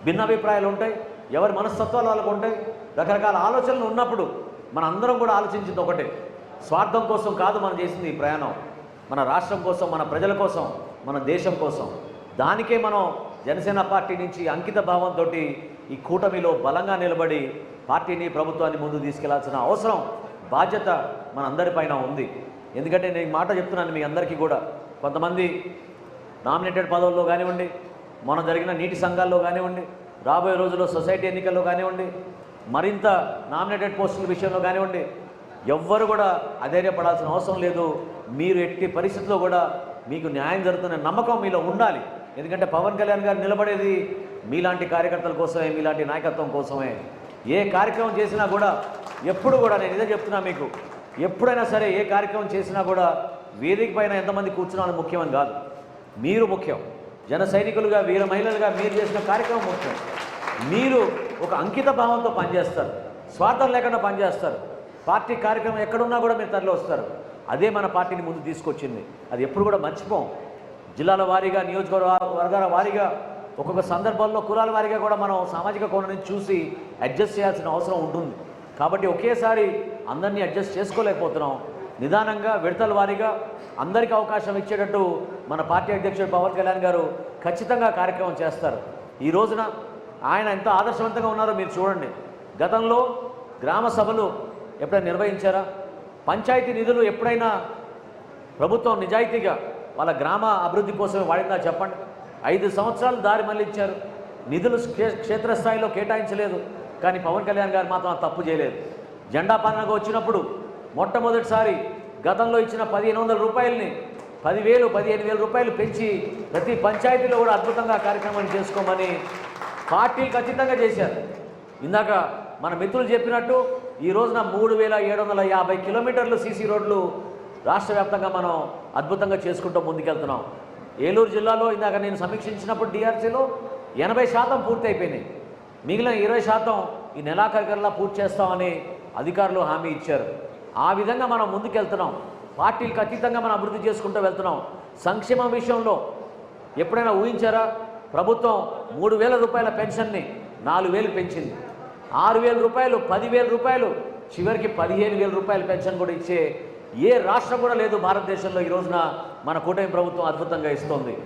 భిన్నాభిప్రాయాలు ఉంటాయి, ఎవరి మనస్తత్వాలు వాళ్ళకు ఉంటాయి, రకరకాల ఆలోచనలు ఉన్నప్పుడు మన అందరం కూడా ఆలోచించింది ఒకటే, స్వార్థం కోసం కాదు మనం చేసింది ఈ ప్రయాణం, మన రాష్ట్రం కోసం, మన ప్రజల కోసం, మన దేశం కోసం. దానికే మనం జనసేన పార్టీ నుంచి అంకిత భావంతో ఈ కూటమిలో బలంగా నిలబడి పార్టీని, ప్రభుత్వాన్ని ముందుకు తీసుకెళ్లాల్సిన అవసరం, బాధ్యత మన అందరిపైన ఉంది. ఎందుకంటే నేను ఈ మాట చెప్తున్నాను మీ అందరికీ కూడా, కొంతమంది నామినేటెడ్ పదవుల్లో కానివ్వండి, మనం జరిగిన నీటి సంఘాల్లో కానివ్వండి, రాబోయే రోజుల్లో సొసైటీ ఎన్నికల్లో కానివ్వండి, మరింత నామినేటెడ్ పోస్టుల విషయంలో కానివ్వండి, ఎవ్వరు కూడా అధైర్యపడాల్సిన అవసరం లేదు. మీరు ఎట్టి పరిస్థితుల్లో కూడా మీకు న్యాయం జరుగుతున్న నమ్మకం మీలో ఉండాలి. ఎందుకంటే పవన్ కళ్యాణ్ గారు నిలబడేది మీలాంటి కార్యకర్తల కోసమే, మీలాంటి నాయకత్వం కోసమే. ఏ కార్యక్రమం చేసినా కూడా ఎప్పుడు కూడా నేను ఇదే చెప్తున్నా మీకు, ఎప్పుడైనా సరే ఏ కార్యక్రమం చేసినా కూడా వేదిక పైన ఎంతమంది కూర్చున్నాను ముఖ్యమని కాదు, మీరు ముఖ్యం. జన సైనికులుగా, వీర మహిళలుగా మీరు చేసిన కార్యక్రమం ముఖ్యం. మీరు ఒక అంకిత భావంతో పనిచేస్తారు, స్వార్థం లేకుండా పనిచేస్తారు. పార్టీ కార్యక్రమం ఎక్కడున్నా కూడా మీరు తరలి వస్తారు. అదే మన పార్టీని ముందు తీసుకొచ్చింది. అది ఎప్పుడు కూడా మర్చిపోం. జిల్లాల వారీగా, నియోజకవర్గాల వారీగా, ఒక్కొక్క సందర్భంలో కులాల వారీగా కూడా మనం సామాజిక కోణం నుంచి చూసి అడ్జస్ట్ చేయాల్సిన అవసరం ఉంటుంది. కాబట్టి ఒకేసారి అందరినీ అడ్జస్ట్ చేసుకోలేకపోతున్నాం. నిదానంగా, విడతల వారీగా అందరికీ అవకాశం ఇచ్చేటట్టు మన పార్టీ అధ్యక్షుడు పవన్ కళ్యాణ్ గారు ఖచ్చితంగా కార్యక్రమం చేస్తారు. ఈ రోజున ఆయన ఎంత ఆదర్శవంతంగా ఉన్నారో మీరు చూడండి. గతంలో గ్రామ సభలు ఎప్పుడైనా నిర్వహించారా? పంచాయతీ నిధులు ఎప్పుడైనా ప్రభుత్వం నిజాయితీగా వాళ్ళ గ్రామ అభివృద్ధి కోసమే వాడిందా చెప్పండి? 5 సంవత్సరాలు దారి మళ్ళించారు, నిధులు క్షేత్రస్థాయిలో కేటాయించలేదు. కానీ పవన్ కళ్యాణ్ గారు మాత్రం ఆ తప్పు చేయలేదు. జెండా పండుగ వచ్చినప్పుడు మొట్టమొదటిసారి గతంలో ఇచ్చిన 1500 రూపాయలని 10,000, 15,000 రూపాయలు పెంచి ప్రతి పంచాయతీలో కూడా అద్భుతంగా కార్యక్రమాన్ని చేసుకోమని పార్టీలు ఖచ్చితంగా చేశారు. ఇందాక మన మిత్రులు చెప్పినట్టు ఈ రోజున 3,750 కిలోమీటర్లు సీసీ రోడ్లు రాష్ట్ర వ్యాప్తంగా మనం అద్భుతంగా చేసుకుంటూ ముందుకెళ్తున్నాం. ఏలూరు జిల్లాలో ఇందాక నేను సమీక్షించినప్పుడు డిఆర్సీలో 80% పూర్తి అయిపోయినాయి. మిగిలిన 20% ఈ నెలాఖరికల్లా పూర్తి చేస్తామని అధికారులు హామీ ఇచ్చారు. ఆ విధంగా మనం ముందుకెళ్తున్నాం. పార్టీలకు అతీతంగా మనం అభివృద్ధి చేసుకుంటూ వెళ్తున్నాం. సంక్షేమం విషయంలో ఎప్పుడైనా ఊహించారా? ప్రభుత్వం 3,000 రూపాయల పెన్షన్ని 4,000 పెంచింది. 6,000 రూపాయలు, 10,000 రూపాయలు, చివరికి 15,000 రూపాయల పెన్షన్ కూడా ఇచ్చే ఏ రాష్ట్రం కూడా లేదు భారతదేశంలో. ఈ రోజున మన కూటమి ప్రభుత్వం అద్భుతంగా ఇస్తోంది.